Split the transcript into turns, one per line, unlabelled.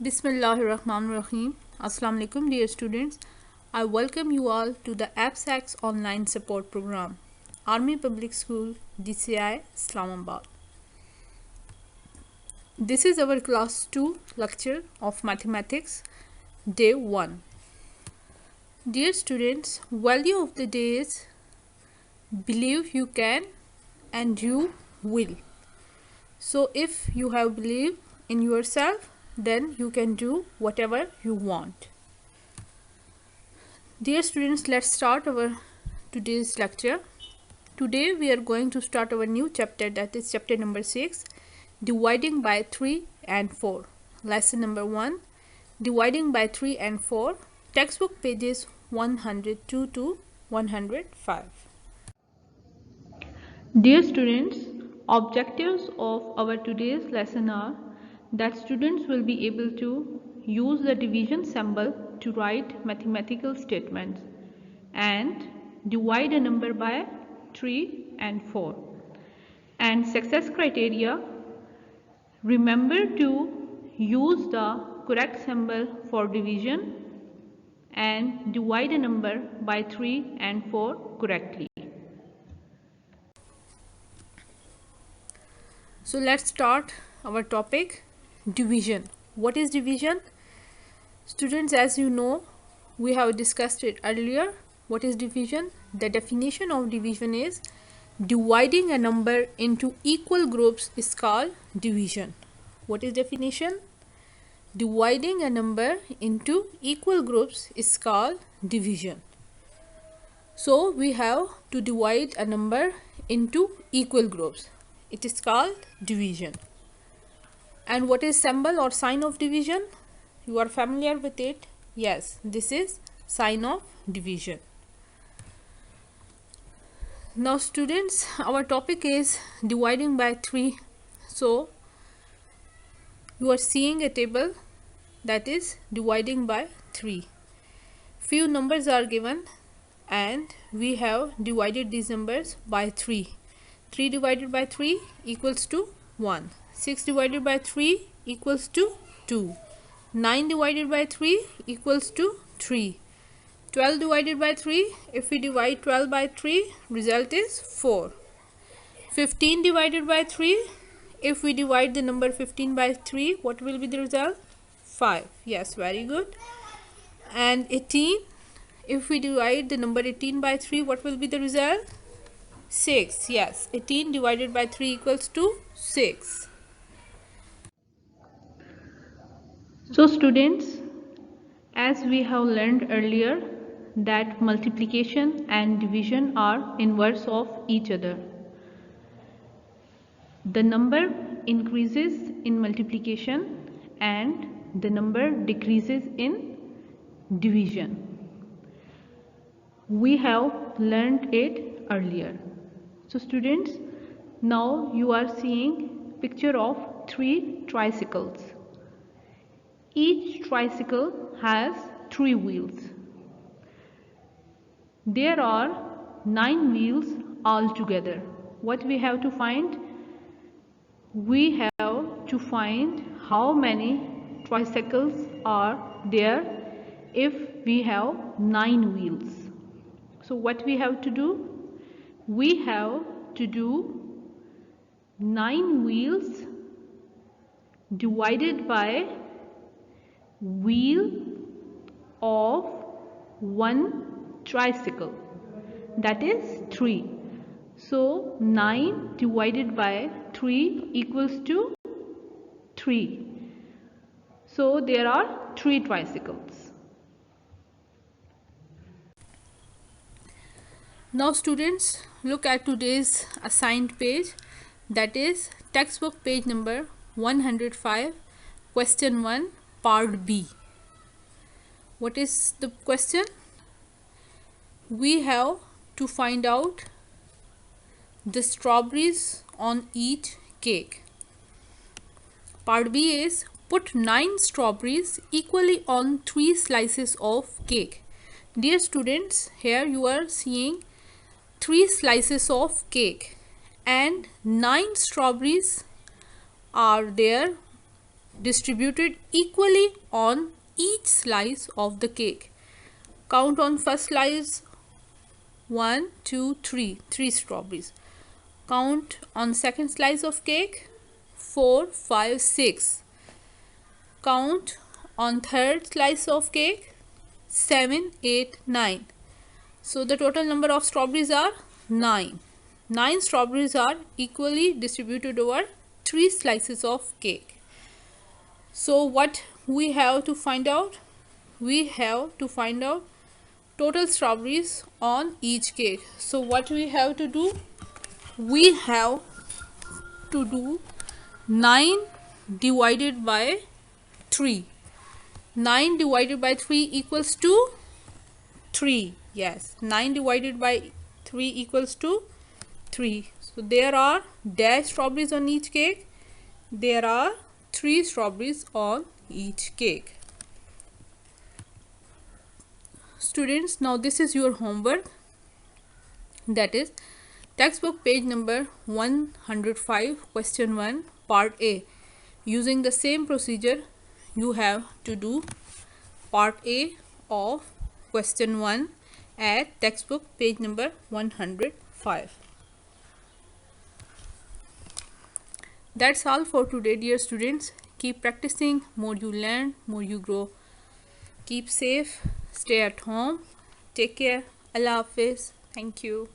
Bismillahirrahmanirrahim. Assalamu alaikum, dear students. I welcome you all to the AppSax online support program, Army Public School, DCI, Islamabad. This is our class 2 lecture of mathematics, day 1. Dear students, value of the day is believe you can and you will. So if you have belief in yourself, then you can do whatever you want. Dear students, let's start our today's lecture. Today we are going to start our new chapter, that is chapter number 6, dividing by 3 and 4. Lesson number 1, dividing by 3 and 4, textbook pages 102 to 105. Dear students, objectives of our today's lesson are that students will be able to use the division symbol to write mathematical statements and divide a number by 3 and 4. And success criteria, remember to use the correct symbol for division and divide a number by 3 and 4 correctly. So let's start our topic, division. What is division? Students, as you know, we have discussed it earlier. What is division? The definition of division is dividing a number into equal groups is called division. What is definition? Dividing a number into equal groups is called division. So we have to divide a number into equal groups. It is called division. And what is symbol or sign of division? You are familiar with it? Yes, this is sign of division. Now students, our topic is dividing by 3. So you are seeing a table that is dividing by 3. Few numbers are given and we have divided these numbers by 3. 3 divided by 3 equals to 1. 6 divided by 3 equals to 2. 9 divided by 3 equals to 3. 12 divided by 3, if we divide 12 by 3, result is 4. 15 divided by 3, if we divide the number 15 by 3, what will be the result? 5. Yes, very good. And 18, if we divide the number 18 by 3, what will be the result? 6. Yes, 18 divided by 3 equals to 6. So students, as we have learned earlier that multiplication and division are inverse of each other. The number increases in multiplication and the number decreases in division. We have learned it earlier. So students, now you are seeing picture of 3 tricycles. Each tricycle has 3 wheels. There are 9 wheels altogether. What we have to find? We have to find how many tricycles are there if we have 9 wheels. So what we have to do? We have to do 9 wheels divided by wheel of 1 tricycle, that is 3. So 9 divided by 3 equals to 3. So there are 3 tricycles. Now students, look at today's assigned page, that is textbook page number 105, question 1, part B. What is the question? We have to find out the strawberries on each cake. Part B is put 9 strawberries equally on 3 slices of cake. Dear students, here you are seeing 3 slices of cake and 9 strawberries are there distributed equally on each slice of the cake. Count on first slice 1, 2, 3, 3 strawberries. Count on second slice of cake 4, 5, 6. Count on third slice of cake 7, 8, 9. So the total number of strawberries are 9. 9 strawberries are equally distributed over 3 slices of cake. So what we have to find out? We have to find out total strawberries on each cake. So what we have to do? We have to do 9 divided by 3. 9 divided by 3 equals to 3. Yes, 9 divided by 3 equals to 3. So there are dash strawberries on each cake. There are 3 strawberries on each cake. Students, now this is your homework. That is textbook page number 105, question 1, part A. Using the same procedure, you have to do part A of question 1 at textbook page number 105. That's all for today, dear students. Keep practicing. More you learn, more you grow. Keep safe. Stay at home. Take care. Allah Hafiz. Thank you.